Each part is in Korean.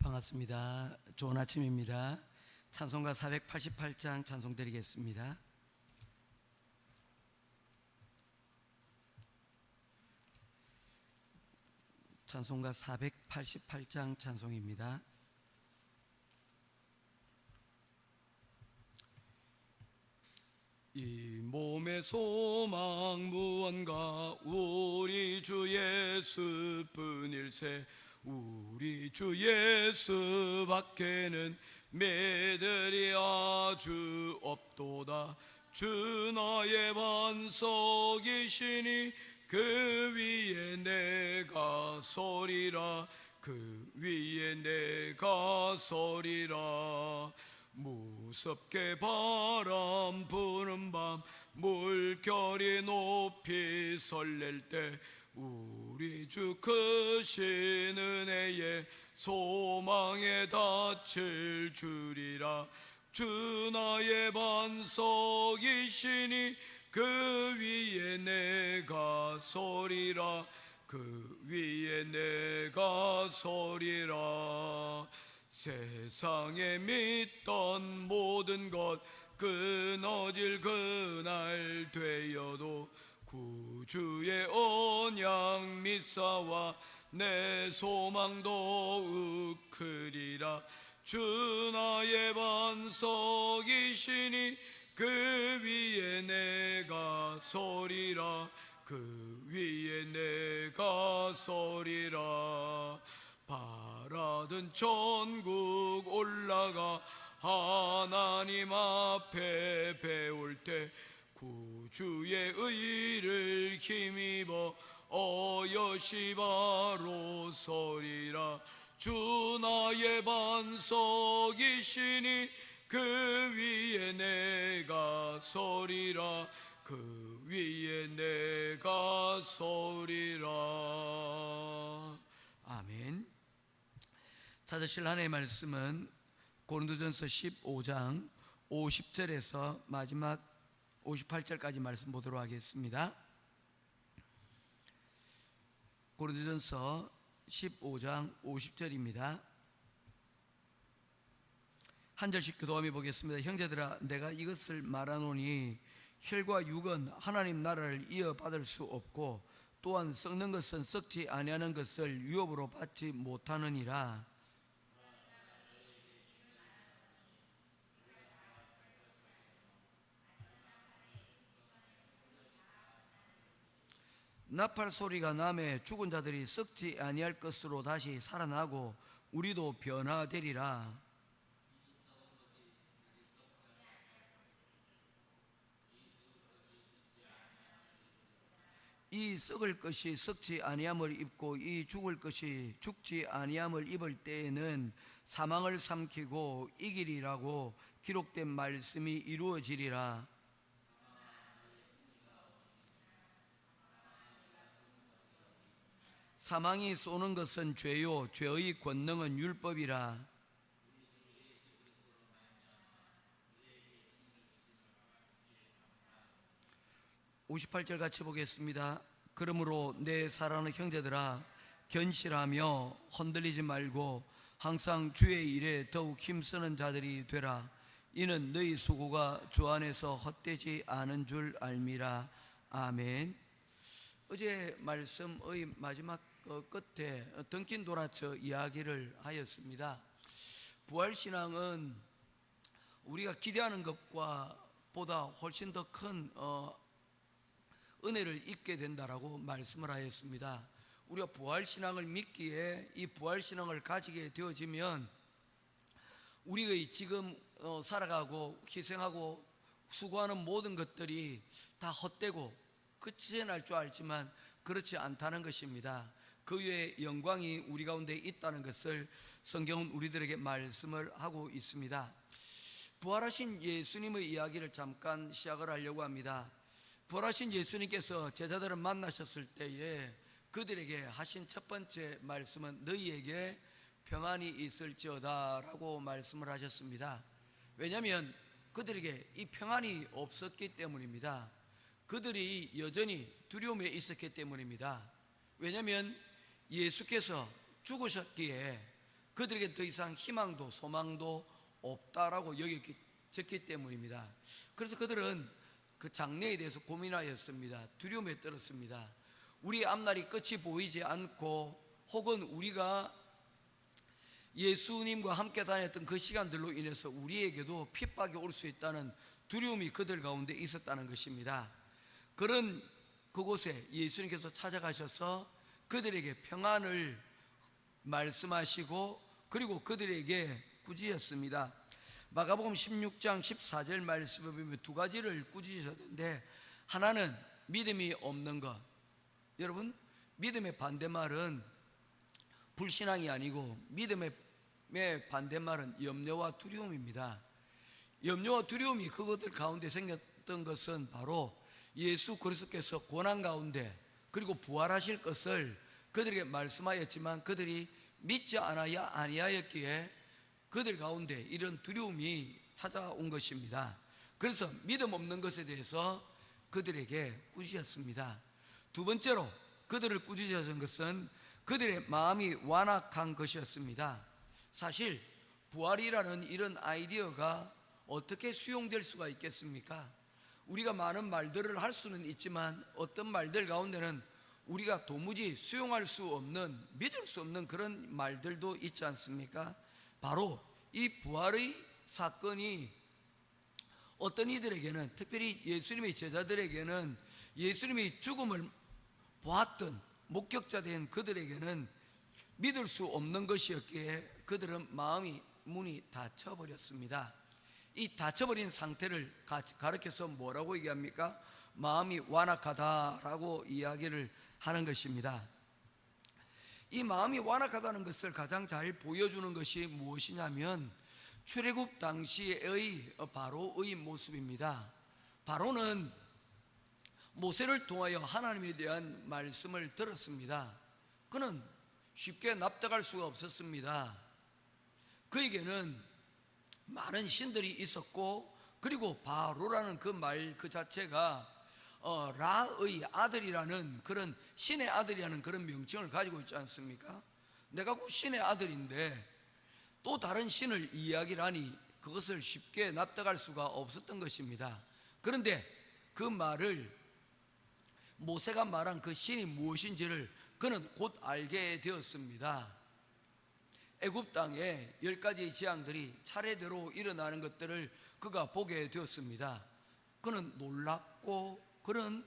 반갑습니다. 좋은 아침입니다. 찬송가 488장 찬송 드리겠습니다. 찬송가 488장 찬송입니다. 이 몸의 소망 무언가 우리 주 예수뿐일세. 우리 주 예수밖에는 매들이 아주 없도다. 주 나의 반석이시니 그 위에 내가 서리라. 그 위에 내가 서리라. 무섭게 바람 부는 밤 물결이 높이 설렐 때 우리 주 크신 은혜에 소망에 닿칠 줄이라. 주 나의 반석이시니 그 위에 내가 서리라. 그 위에 내가 서리라. 세상에 믿던 모든 것 끊어질 그날 되어도 구주의 언약 믿사와 내 소망도 크리라. 주 나의 반석이시니 그 위에 내가 서리라. 그 위에 내가 서리라. 바라던 천국 올라가 하나님 앞에 배울 때 구주의 의를 힘입어 어여시 바로 서리라. 주 나의 반석이시니 그 위에 내가 서리라. 그 위에 내가 서리라. 아멘. 찾으실 하나님의 말씀은 고린도전서 15장 50절에서 마지막 58절까지 말씀 보도록 하겠습니다. 고린도전서 15장 50절입니다. 한 절씩 교도하며 보겠습니다. 형제들아, 내가 이것을 말하노니 혈과 육은 하나님 나라를 이어받을 수 없고 또한 썩는 것은 썩지 아니하는 것을 유업으로 받지 못하느니라. 나팔 소리가 나매 죽은 자들이 썩지 아니할 것으로 다시 살아나고 우리도 변화되리라. 이 썩을 것이 썩지 아니함을 입고 이 죽을 것이 죽지 아니함을 입을 때에는 사망을 삼키고 이기리라고 기록된 말씀이 이루어지리라. 사망이 쏘는 것은 죄요 죄의 권능은 율법이라. 58절 같이 보겠습니다. 그러므로 내 사랑하는 형제들아, 견실하며 흔들리지 말고 항상 주의 일에 더욱 힘쓰는 자들이 되라. 이는 너희 수고가 주 안에서 헛되지 않은 줄 알미라. 아멘. 어제 말씀의 마지막 끝에 던킨 도나츠 이야기를 하였습니다. 부활신앙은 우리가 기대하는 것과 보다 훨씬 더 큰 은혜를 입게 된다라고 말씀을 하였습니다. 우리가 부활신앙을 믿기에 이 부활신앙을 가지게 되어지면 우리의 지금 살아가고 희생하고 수고하는 모든 것들이 다 헛되고 끝이 날 줄 알지만 그렇지 않다는 것입니다. 그 외에 영광이 우리 가운데 있다는 것을 성경은 우리들에게 말씀을 하고 있습니다. 부활하신 예수님의 이야기를 잠깐 시작을 하려고 합니다. 부활하신 예수님께서 제자들을 만나셨을 때에 그들에게 하신 첫 번째 말씀은 너희에게 평안이 있을지어다 라고 말씀을 하셨습니다. 왜냐하면 그들에게 이 평안이 없었기 때문입니다. 그들이 여전히 두려움에 있었기 때문입니다. 왜냐하면 예수께서 죽으셨기에 그들에게 더 이상 희망도 소망도 없다라고 여겼기 때문입니다. 그래서 그들은 그 장래에 대해서 고민하였습니다. 두려움에 떨었습니다. 우리 앞날이 끝이 보이지 않고 혹은 우리가 예수님과 함께 다녔던 그 시간들로 인해서 우리에게도 핍박이 올 수 있다는 두려움이 그들 가운데 있었다는 것입니다. 그런 그곳에 예수님께서 찾아가셔서 그들에게 평안을 말씀하시고 그리고 그들에게 꾸짖었습니다. 마가복음 16장 14절 말씀을 보면 두 가지를 꾸짖으셨는데, 하나는 믿음이 없는 것. 여러분, 믿음의 반대말은 불신앙이 아니고 믿음의 반대말은 염려와 두려움입니다. 염려와 두려움이 그것들 가운데 생겼던 것은 바로 예수 그리스도께서 고난 가운데 그리고 부활하실 것을 그들에게 말씀하였지만 그들이 믿지 아니하였기에 그들 가운데 이런 두려움이 찾아온 것입니다. 그래서 믿음 없는 것에 대해서 그들에게 꾸짖었습니다. 두 번째로 그들을 꾸짖었던 것은 그들의 마음이 완악한 것이었습니다. 사실 부활이라는 이런 아이디어가 어떻게 수용될 수가 있겠습니까? 우리가 많은 말들을 할 수는 있지만 어떤 말들 가운데는 우리가 도무지 수용할 수 없는, 믿을 수 없는 그런 말들도 있지 않습니까? 바로 이 부활의 사건이 어떤 이들에게는, 특별히 예수님의 제자들에게는, 예수님의 죽음을 보았던 목격자된 그들에게는 믿을 수 없는 것이었기에 그들은 마음이 문이 닫혀버렸습니다. 이 닫혀버린 상태를 가르쳐서 뭐라고 얘기합니까? 마음이 완악하다라고 이야기를 하는 것입니다. 이 마음이 완악하다는 것을 가장 잘 보여주는 것이 무엇이냐면 출애굽 당시의 바로의 모습입니다. 바로는 모세를 통하여 하나님에 대한 말씀을 들었습니다. 그는 쉽게 납득할 수가 없었습니다. 그에게는 많은 신들이 있었고, 그리고 바로라는 그 말 그 자체가 라의 아들이라는 그런 신의 아들이라는 그런 명칭을 가지고 있지 않습니까? 내가 곧 신의 아들인데 또 다른 신을 이야기하니 그것을 쉽게 납득할 수가 없었던 것입니다. 그런데 그 말을, 모세가 말한 그 신이 무엇인지를 그는 곧 알게 되었습니다. 애굽 땅에 10가지의 재앙들이 차례대로 일어나는 것들을 그가 보게 되었습니다. 그는 놀랍고 그런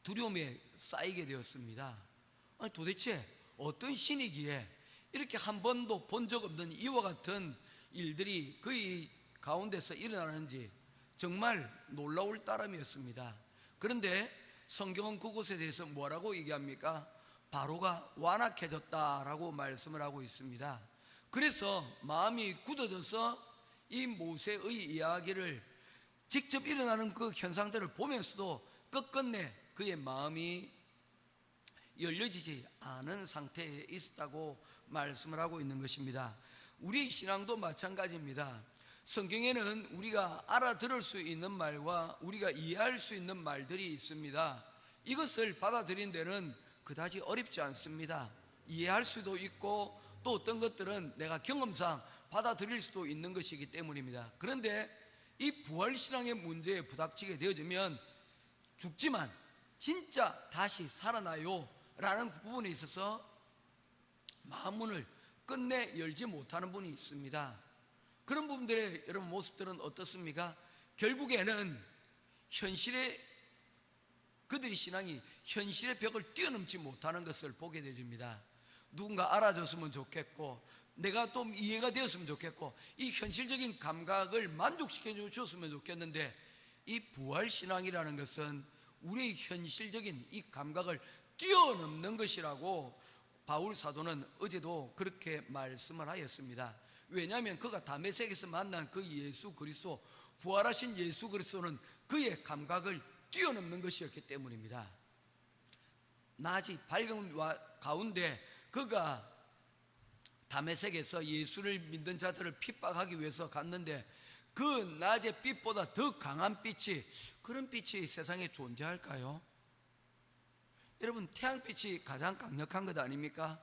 두려움에 쌓이게 되었습니다. 아니, 도대체 어떤 신이기에 이렇게 한 번도 본 적 없는 이와 같은 일들이 그의 가운데서 일어나는지 정말 놀라울 따름이었습니다. 그런데 성경은 그곳에 대해서 뭐라고 얘기합니까? 바로가 완악해졌다라고 말씀을 하고 있습니다. 그래서 마음이 굳어져서 이 모세의 이야기를, 직접 일어나는 그 현상들을 보면서도 끝끝내 그의 마음이 열려지지 않은 상태에 있었다고 말씀을 하고 있는 것입니다. 우리 신앙도 마찬가지입니다. 성경에는 우리가 알아들을 수 있는 말과 우리가 이해할 수 있는 말들이 있습니다. 이것을 받아들인 데는 그다지 어렵지 않습니다. 이해할 수도 있고 또 어떤 것들은 내가 경험상 받아들일 수도 있는 것이기 때문입니다. 그런데 이 부활신앙의 문제에 부닥치게 되어지면 죽지만 진짜 다시 살아나요 라는 부분에 있어서 마음문을 끝내 열지 못하는 분이 있습니다. 그런 부분들의 여러분 모습들은 어떻습니까? 결국에는 그들의 신앙이 현실의 벽을 뛰어넘지 못하는 것을 보게 되집니다. 누군가 알아줬으면 좋겠고 내가 또 이해가 되었으면 좋겠고 이 현실적인 감각을 만족시켜 주었으면 좋겠는데, 이 부활신앙이라는 것은 우리의 현실적인 이 감각을 뛰어넘는 것이라고 바울 사도는 어제도 그렇게 말씀을 하였습니다. 왜냐하면 그가 다메섹에서 만난 그 예수 그리스도, 부활하신 예수 그리스도는 그의 감각을 뛰어넘는 것이었기 때문입니다. 낮이 밝은 가운데 그가 다메섹에서 예수를 믿는 자들을 핍박하기 위해서 갔는데 그 낮의 빛보다 더 강한 빛이, 그런 빛이 세상에 존재할까요? 여러분, 태양빛이 가장 강력한 것 아닙니까?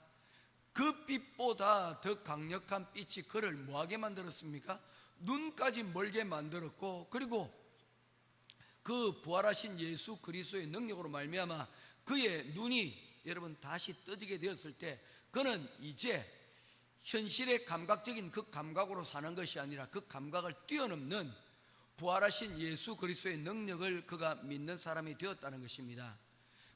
그 빛보다 더 강력한 빛이 그를 뭐하게 만들었습니까? 눈까지 멀게 만들었고, 그리고 그 부활하신 예수 그리스도의 능력으로 말미암아 그의 눈이 여러분 다시 떠지게 되었을 때, 그는 이제 현실의 감각적인 그 감각으로 사는 것이 아니라 그 감각을 뛰어넘는 부활하신 예수 그리스도의 능력을 그가 믿는 사람이 되었다는 것입니다.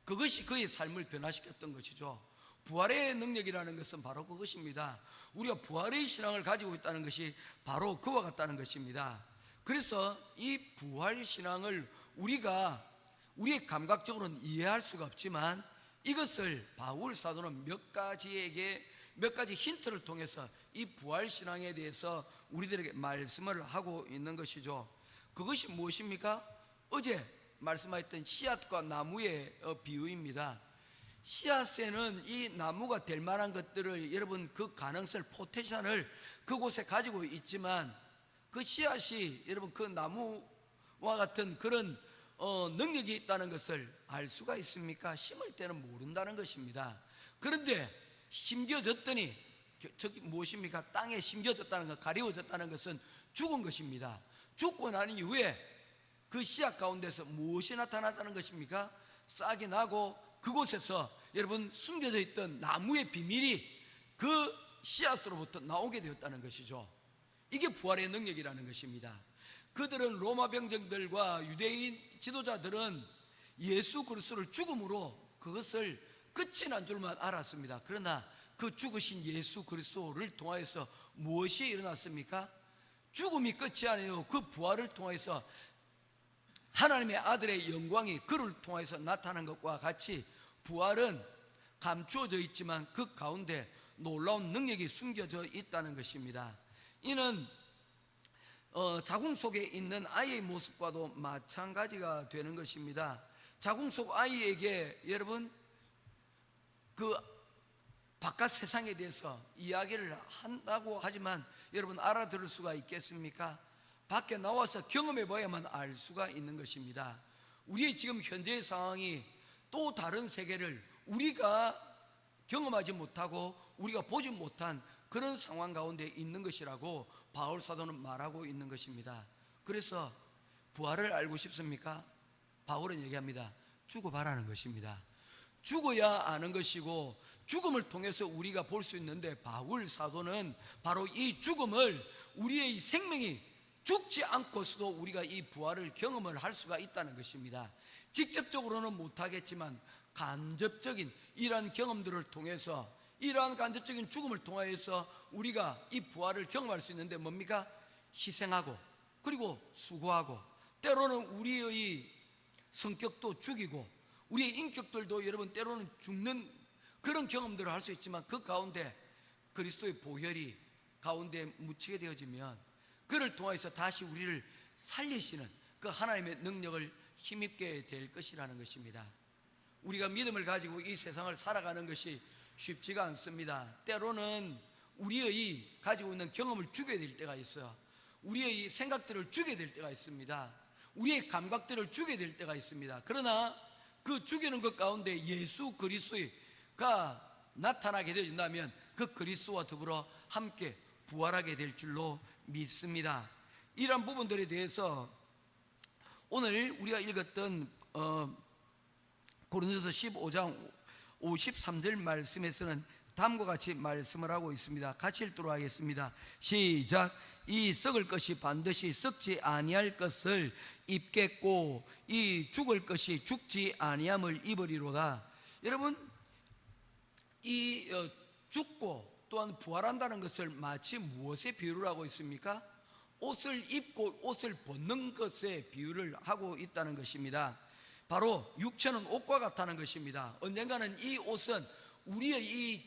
그것이 그의 삶을 변화시켰던 것이죠. 부활의 능력이라는 것은 바로 그것입니다. 우리가 부활의 신앙을 가지고 있다는 것이 바로 그와 같다는 것입니다. 그래서 이 부활 신앙을 우리가 우리의 감각적으로는 이해할 수가 없지만, 이것을 바울 사도는 몇 가지 힌트를 통해서 이 부활 신앙에 대해서 우리들에게 말씀을 하고 있는 것이죠. 그것이 무엇입니까? 어제 말씀하셨던 씨앗과 나무의 비유입니다. 씨앗에는 이 나무가 될 만한 것들을, 여러분 그 가능성을, 포텐셜을 그곳에 가지고 있지만, 그 씨앗이 여러분 그 나무와 같은 그런 능력이 있다는 것을 알 수가 있습니까? 심을 때는 모른다는 것입니다. 그런데 심겨졌더니, 저기 무엇입니까? 땅에 심겨졌다는 것, 가리워졌다는 것은 죽은 것입니다. 죽고 난 이후에 그 씨앗 가운데서 무엇이 나타났다는 것입니까? 싹이 나고 그곳에서 여러분 숨겨져 있던 나무의 비밀이 그 씨앗으로부터 나오게 되었다는 것이죠. 이게 부활의 능력이라는 것입니다. 그들은 로마 병정들과 유대인 지도자들은 예수 그리스도를 죽음으로 그것을 끝이 난 줄만 알았습니다. 그러나 그 죽으신 예수 그리스도를 통하여서 무엇이 일어났습니까? 죽음이 끝이 아니에요. 그 부활을 통해서 하나님의 아들의 영광이 그를 통해서 나타난 것과 같이, 부활은 감추어져 있지만 그 가운데 놀라운 능력이 숨겨져 있다는 것입니다. 이는 자궁 속에 있는 아이의 모습과도 마찬가지가 되는 것입니다. 자궁 속 아이에게 여러분 그 바깥 세상에 대해서 이야기를 한다고 하지만 여러분 알아들을 수가 있겠습니까? 밖에 나와서 경험해 봐야만 알 수가 있는 것입니다. 우리의 지금 현재의 상황이 또 다른 세계를 우리가 경험하지 못하고 우리가 보지 못한 그런 상황 가운데 있는 것이라고 바울 사도는 말하고 있는 것입니다. 그래서 부활을 알고 싶습니까? 바울은 얘기합니다. 죽어봐라는 것입니다. 죽어야 아는 것이고, 죽음을 통해서 우리가 볼 수 있는데, 바울 사도는 바로 이 죽음을, 우리의 생명이 죽지 않고서도 우리가 이 부활을 경험을 할 수가 있다는 것입니다. 직접적으로는 못하겠지만 간접적인 이러한 경험들을 통해서, 이러한 간접적인 죽음을 통하여서 우리가 이 부활을 경험할 수 있는데 뭡니까? 희생하고, 그리고 수고하고, 때로는 우리의 성격도 죽이고 우리의 인격들도 여러분 때로는 죽는 그런 경험들을 할 수 있지만, 그 가운데 그리스도의 보혈이 가운데 묻히게 되어지면 그를 통해서 다시 우리를 살리시는 그 하나님의 능력을 힘입게 될 것이라는 것입니다. 우리가 믿음을 가지고 이 세상을 살아가는 것이 쉽지가 않습니다. 때로는 우리의 가지고 있는 경험을 주게 될 때가 있어요. 우리의 생각들을 주게 될 때가 있습니다. 우리의 감각들을 주게 될 때가 있습니다. 그러나 그 죽이는 것 가운데 예수 그리스도가 나타나게 된다면 그 그리스도와 더불어 함께 부활하게 될 줄로 믿습니다. 이러한 부분들에 대해서 오늘 우리가 읽었던 고린도서 15장 53절 말씀에서는 다음과 같이 말씀을 하고 있습니다. 같이 읽도록 하겠습니다. 시작. 이 썩을 것이 반드시 썩지 아니할 것을 입겠고 이 죽을 것이 죽지 아니함을 입으리로다. 여러분, 이 죽고 또한 부활한다는 것을 마치 무엇에 비유를 하고 있습니까? 옷을 입고 옷을 벗는 것에 비유를 하고 있다는 것입니다. 바로 육체는 옷과 같다는 것입니다. 언젠가는 이 옷은, 우리의 이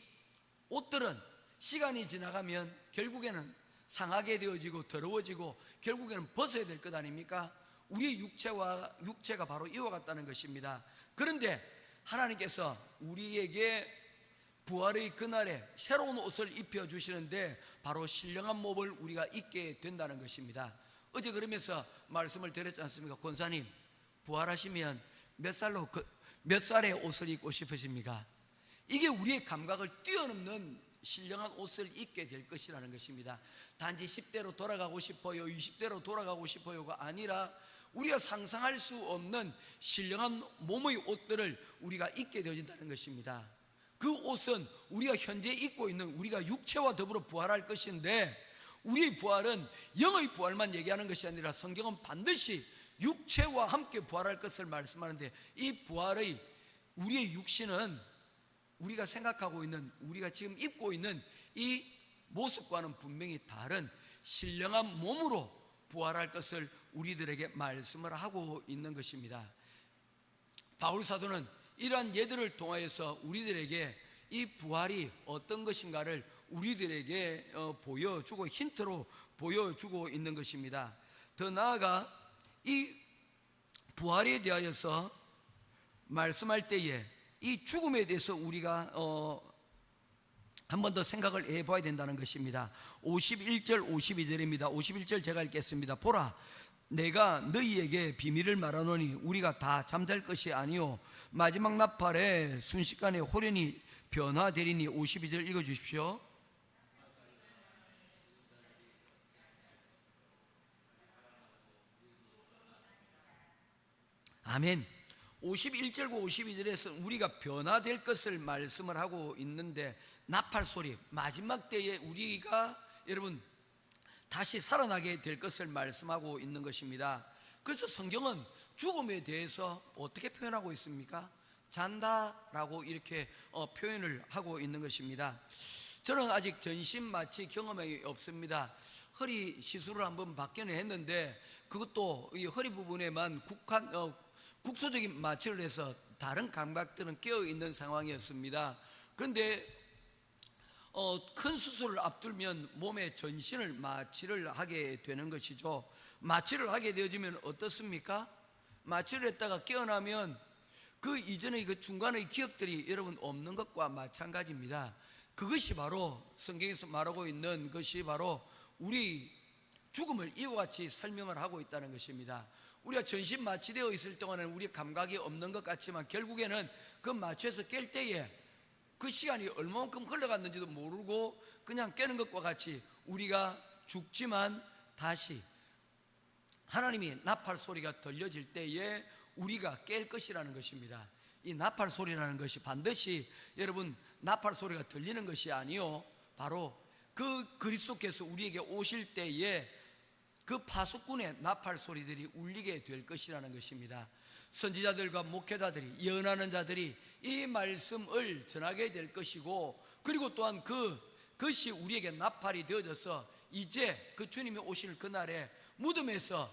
옷들은 시간이 지나가면 결국에는 상하게 되어지고 더러워지고 결국에는 벗어야 될 것 아닙니까? 우리의 육체가 바로 이와 같다는 것입니다. 그런데 하나님께서 우리에게 부활의 그날에 새로운 옷을 입혀주시는데 바로 신령한 몸을 우리가 입게 된다는 것입니다. 어제 그러면서 말씀을 드렸지 않습니까? 권사님, 부활하시면 몇 살의 옷을 입고 싶으십니까? 이게 우리의 감각을 뛰어넘는 신령한 옷을 입게 될 것이라는 것입니다. 단지 10대로 돌아가고 싶어요, 20대로 돌아가고 싶어요가 아니라 우리가 상상할 수 없는 신령한 몸의 옷들을 우리가 입게 되어진다는 것입니다. 그 옷은 우리가 현재 입고 있는 우리가 육체와 더불어 부활할 것인데, 우리의 부활은 영의 부활만 얘기하는 것이 아니라 성경은 반드시 육체와 함께 부활할 것을 말씀하는데, 이 부활의 우리의 육신은 우리가 생각하고 있는, 우리가 지금 입고 있는 이 모습과는 분명히 다른 신령한 몸으로 부활할 것을 우리들에게 말씀을 하고 있는 것입니다. 바울 사도는 이러한 예들을 통하여서 우리들에게 이 부활이 어떤 것인가를 우리들에게 보여주고 힌트로 보여주고 있는 것입니다. 더 나아가 이 부활에 대하여서 말씀할 때에 이 죽음에 대해서 우리가 한 번 더 생각을 해봐야 된다는 것입니다. 51절 52절입니다 51절 제가 읽겠습니다. 보라, 내가 너희에게 비밀을 말하노니 우리가 다 잠잘 것이 아니요 마지막 나팔에 순식간에 호련히 변화되리니. 52절 읽어주십시오. 아멘. 51절과 52절에서 우리가 변화될 것을 말씀을 하고 있는데, 나팔 소리, 마지막 때에 우리가 여러분 다시 살아나게 될 것을 말씀하고 있는 것입니다. 그래서 성경은 죽음에 대해서 어떻게 표현하고 있습니까? 잔다라고 이렇게 표현을 하고 있는 것입니다. 저는 아직 전신 마취 경험이 없습니다. 허리 시술을 한번 받기는 했는데, 그것도 이 허리 부분에만 국소적인 마취를 해서 다른 감각들은 깨어있는 상황이었습니다. 그런데 큰 수술을 앞두면 몸에 전신을 마취를 하게 되는 것이죠. 마취를 하게 되어지면 어떻습니까? 마취를 했다가 깨어나면 그 이전의 그 중간의 기억들이 여러분 없는 것과 마찬가지입니다. 그것이 바로 성경에서 말하고 있는 것이 바로 우리 죽음을 이와 같이 설명을 하고 있다는 것입니다. 우리가 전신 마취되어 있을 동안은 우리 감각이 없는 것 같지만, 결국에는 그 마취에서 깰 때에 그 시간이 얼마만큼 흘러갔는지도 모르고 그냥 깨는 것과 같이 우리가 죽지만 다시 하나님이 나팔 소리가 들려질 때에 우리가 깰 것이라는 것입니다. 이 나팔 소리라는 것이 반드시 여러분 나팔 소리가 들리는 것이 아니요, 바로 그 그리스도께서 우리에게 오실 때에 그 파수꾼의 나팔 소리들이 울리게 될 것이라는 것입니다. 선지자들과 목회자들이, 예언하는 자들이 이 말씀을 전하게 될 것이고, 그리고 또한 그것이 우리에게 나팔이 되어져서 이제 그 주님이 오실 그날에 무덤에서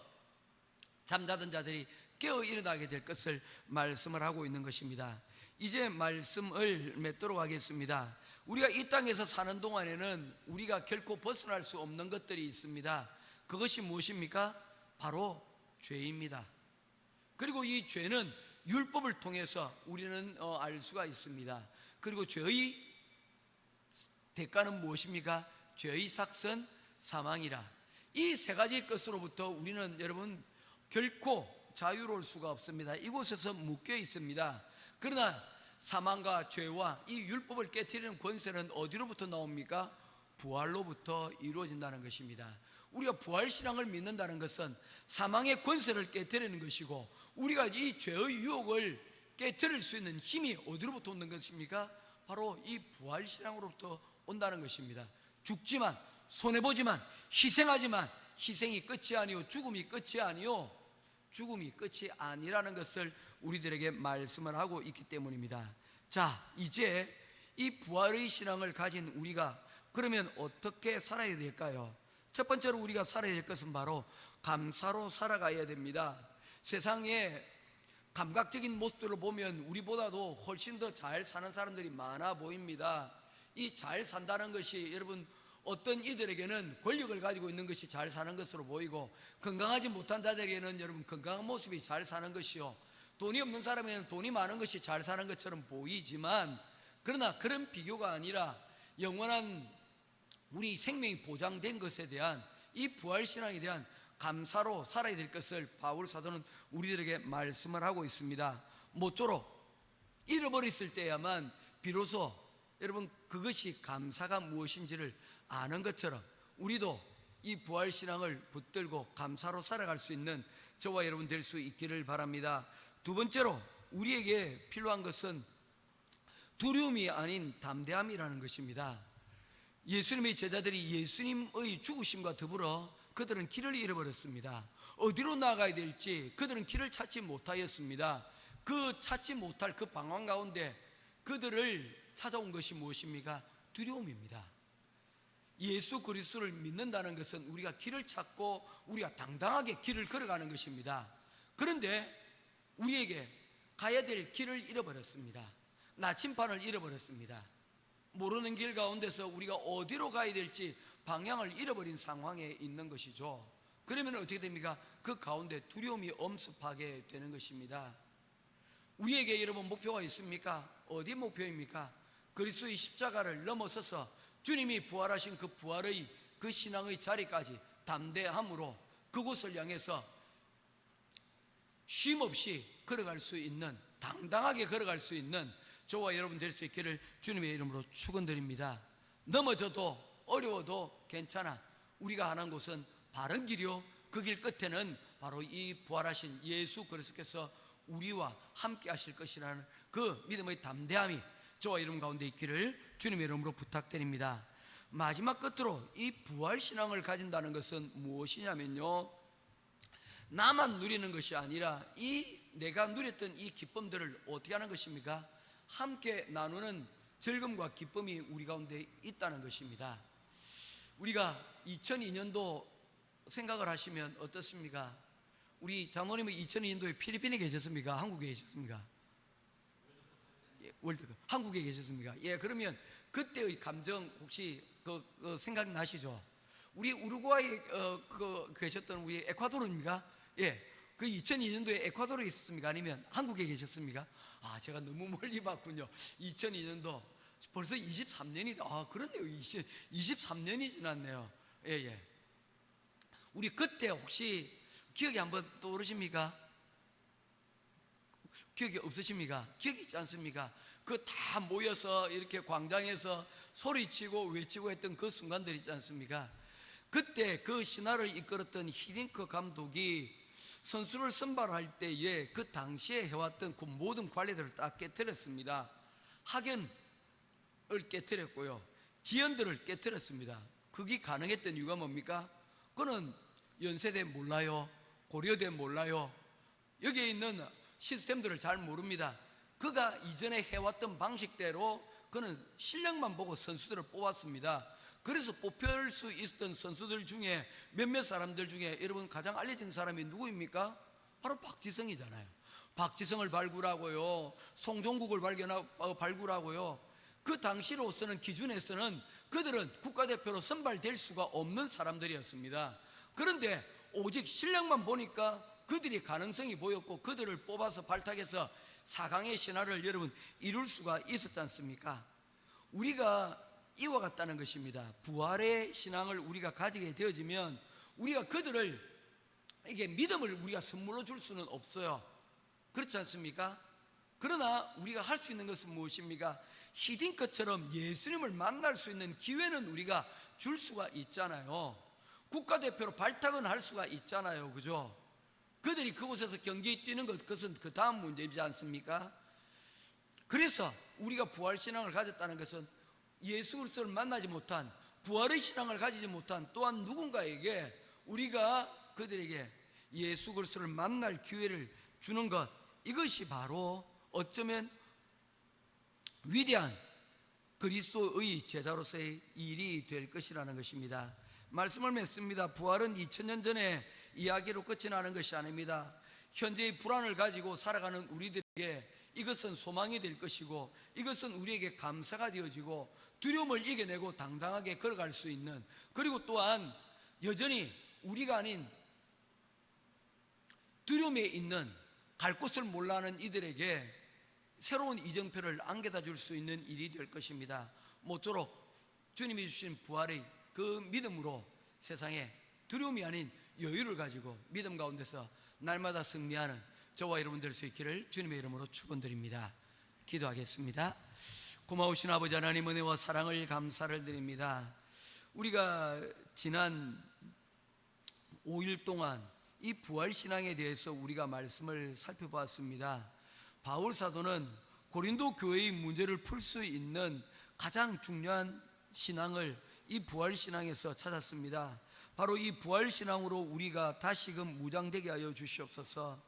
잠자던 자들이 깨어 일어나게 될 것을 말씀을 하고 있는 것입니다. 이제 말씀을 맺도록 하겠습니다. 우리가 이 땅에서 사는 동안에는 우리가 결코 벗어날 수 없는 것들이 있습니다. 그것이 무엇입니까? 바로 죄입니다. 그리고 이 죄는 율법을 통해서 우리는 알 수가 있습니다. 그리고 죄의 대가는 무엇입니까? 죄의 삭은 사망이라. 이 세 가지 것으로부터 우리는 여러분 결코 자유로울 수가 없습니다. 이곳에서 묶여 있습니다. 그러나 사망과 죄와 이 율법을 깨트리는 권세는 어디로부터 나옵니까? 부활로부터 이루어진다는 것입니다. 우리가 부활신앙을 믿는다는 것은 사망의 권세를 깨트리는 것이고, 우리가 이 죄의 유혹을 깨트릴 수 있는 힘이 어디로부터 오는 것입니까? 바로 이 부활신앙으로부터 온다는 것입니다. 죽지만, 손해보지만, 희생하지만 희생이 끝이 아니요 죽음이 끝이 아니요 죽음이 끝이 아니라는 것을 우리들에게 말씀을 하고 있기 때문입니다. 자, 이제 이 부활의 신앙을 가진 우리가 그러면 어떻게 살아야 될까요? 첫 번째로 우리가 살아야 될 것은 바로 감사로 살아가야 됩니다. 세상에 감각적인 모습들을 보면 우리보다도 훨씬 더 잘 사는 사람들이 많아 보입니다. 이 잘 산다는 것이 여러분 어떤 이들에게는 권력을 가지고 있는 것이 잘 사는 것으로 보이고, 건강하지 못한 자들에게는 여러분 건강한 모습이 잘 사는 것이요, 돈이 없는 사람에게는 돈이 많은 것이 잘 사는 것처럼 보이지만, 그러나 그런 비교가 아니라 영원한 우리 생명이 보장된 것에 대한 이 부활신앙에 대한 감사로 살아야 될 것을 바울 사도는 우리들에게 말씀을 하고 있습니다. 모쪼록 잃어버렸을 때야만 비로소 여러분 그것이 감사가 무엇인지를 아는 것처럼 우리도 이 부활신앙을 붙들고 감사로 살아갈 수 있는 저와 여러분 될 수 있기를 바랍니다. 두 번째로 우리에게 필요한 것은 두려움이 아닌 담대함이라는 것입니다. 예수님의 제자들이 예수님의 죽으심과 더불어 그들은 길을 잃어버렸습니다. 어디로 나가야 될지 그들은 길을 찾지 못하였습니다. 그 찾지 못할 그 방황 가운데 그들을 찾아온 것이 무엇입니까? 두려움입니다. 예수 그리스도를 믿는다는 것은 우리가 길을 찾고 우리가 당당하게 길을 걸어가는 것입니다. 그런데 우리에게 가야 될 길을 잃어버렸습니다. 나침반을 잃어버렸습니다. 모르는 길 가운데서 우리가 어디로 가야 될지 방향을 잃어버린 상황에 있는 것이죠. 그러면 어떻게 됩니까? 그 가운데 두려움이 엄습하게 되는 것입니다. 우리에게 여러분 목표가 있습니까? 어디 목표입니까? 그리스도의 십자가를 넘어서서 주님이 부활하신 그 부활의 그 신앙의 자리까지 담대함으로 그곳을 향해서 쉼없이 걸어갈 수 있는, 당당하게 걸어갈 수 있는 저와 여러분 될 수 있기를 주님의 이름으로 축원드립니다. 넘어져도 어려워도 괜찮아. 우리가 하는 곳은 바른 길이요 그 길 끝에는 바로 이 부활하신 예수 그리스도께서 우리와 함께 하실 것이라는 그 믿음의 담대함이 저와 여러분 가운데 있기를 주님의 이름으로 부탁드립니다. 마지막 끝으로 이 부활신앙을 가진다는 것은 무엇이냐면요, 나만 누리는 것이 아니라 이 내가 누렸던 이 기쁨들을 어떻게 하는 것입니까? 함께 나누는 즐거움과 기쁨이 우리 가운데 있다는 것입니다. 우리가 2002년도 생각을 하시면 어떻습니까? 우리 장로님은 2002년도에 필리핀에 계셨습니까? 한국에 계셨습니까? 월드컵 한국에 계셨습니까? 예, 그러면 그때의 감정 혹시 생각나시죠? 우리 우루과이 계셨던 우리 에콰도르입니까? 예, 그 2002년도에 에콰도르에 있었습니까? 아니면 한국에 계셨습니까? 아, 제가 너무 멀리 봤군요. 2002년도 벌써 23년이 그렇네요. 23년이 지났네요. 예. 우리 그때 혹시 기억이 한번 떠오르십니까? 기억이 없으십니까? 기억이 있지 않습니까? 그 다 모여서 이렇게 광장에서 소리치고 외치고 했던 그 순간들 있지 않습니까? 그때 그 신화를 이끌었던 히딩크 감독이 선수를 선발할 때에 그 당시에 해왔던 그 모든 관리들을 다 깨뜨렸습니다. 학연을 깨뜨렸고요, 지연들을 깨뜨렸습니다. 그게 가능했던 이유가 뭡니까? 그는 연세대 몰라요, 고려대 몰라요, 여기에 있는 시스템들을 잘 모릅니다. 그가 이전에 해왔던 방식대로 그는 실력만 보고 선수들을 뽑았습니다. 그래서 뽑힐 수 있었던 선수들 중에 몇몇 사람들 중에 여러분 가장 알려진 사람이 누구입니까? 바로 박지성이잖아요. 박지성을 발굴하고요, 송종국을 발굴하고요, 그 당시로서는 기준에서는 그들은 국가대표로 선발될 수가 없는 사람들이었습니다. 그런데 오직 실력만 보니까 그들이 가능성이 보였고 그들을 뽑아서 발탁해서 4강의 신화를 여러분 이룰 수가 있었지 않습니까? 우리가 이와 같다는 것입니다. 부활의 신앙을 우리가 가지게 되어지면 우리가 그들을, 이게 믿음을 우리가 선물로 줄 수는 없어요. 그렇지 않습니까? 그러나 우리가 할 수 있는 것은 무엇입니까? 히딩크처럼 예수님을 만날 수 있는 기회는 우리가 줄 수가 있잖아요. 국가대표로 발탁은 할 수가 있잖아요. 그죠? 그들이 그곳에서 경기에 뛰는 그것은 그 다음 문제이지 않습니까? 그래서 우리가 부활신앙을 가졌다는 것은 예수 그리스도를 만나지 못한, 부활의 신앙을 가지지 못한 또한 누군가에게 우리가 그들에게 예수 그리스도를 만날 기회를 주는 것, 이것이 바로 어쩌면 위대한 그리스도의 제자로서의 일이 될 것이라는 것입니다. 말씀을 맺습니다. 부활은 2000년 전에 이야기로 끝이 나는 것이 아닙니다. 현재의 불안을 가지고 살아가는 우리들에게 이것은 소망이 될 것이고, 이것은 우리에게 감사가 되어지고 두려움을 이겨내고 당당하게 걸어갈 수 있는, 그리고 또한 여전히 우리가 아닌 두려움에 있는, 갈 곳을 몰라하는 이들에게 새로운 이정표를 안겨다 줄 수 있는 일이 될 것입니다. 모쪼록 주님이 주신 부활의 그 믿음으로 세상에 두려움이 아닌 여유를 가지고 믿음 가운데서 날마다 승리하는 저와 여러분 될 수 있기를 주님의 이름으로 축원드립니다. 기도하겠습니다. 고마우신 아버지 하나님, 은혜와 사랑을 감사를 드립니다. 우리가 지난 5일 동안 이 부활신앙에 대해서 우리가 말씀을 살펴보았습니다. 바울 사도는 고린도 교회의 문제를 풀 수 있는 가장 중요한 신앙을 이 부활신앙에서 찾았습니다. 바로 이 부활신앙으로 우리가 다시금 무장되게 하여 주시옵소서.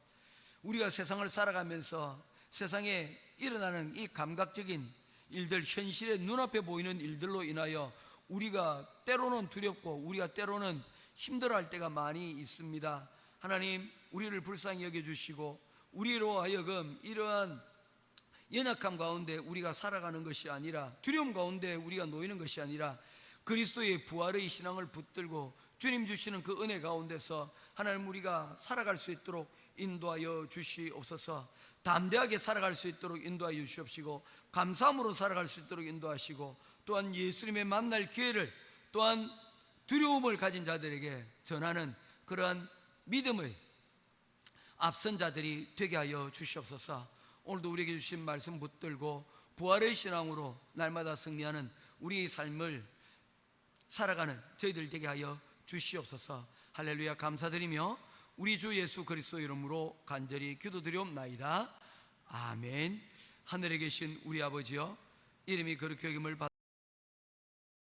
우리가 세상을 살아가면서 세상에 일어나는 이 감각적인 일들, 현실의 눈앞에 보이는 일들로 인하여 우리가 때로는 두렵고 우리가 때로는 힘들어할 때가 많이 있습니다. 하나님, 우리를 불쌍히 여겨주시고 우리로 하여금 이러한 연약함 가운데 우리가 살아가는 것이 아니라, 두려움 가운데 우리가 놓이는 것이 아니라 그리스도의 부활의 신앙을 붙들고 주님 주시는 그 은혜 가운데서 하나님, 우리가 살아갈 수 있도록 인도하여 주시옵소서. 담대하게 살아갈 수 있도록 인도하여 주시옵시고, 감사함으로 살아갈 수 있도록 인도하시고, 또한 예수님의 만날 기회를, 또한 두려움을 가진 자들에게 전하는 그러한 믿음의 앞선 자들이 되게 하여 주시옵소서. 오늘도 우리에게 주신 말씀 붙들고 부활의 신앙으로 날마다 승리하는 우리의 삶을 살아가는 저희들 되게 하여 주시옵소서. 할렐루야. 감사드리며 우리 주 예수 그리스도 이름으로 간절히 기도드리옵나이다. 아멘. 하늘에 계신 우리 아버지여, 이름이 거룩히 여김을 받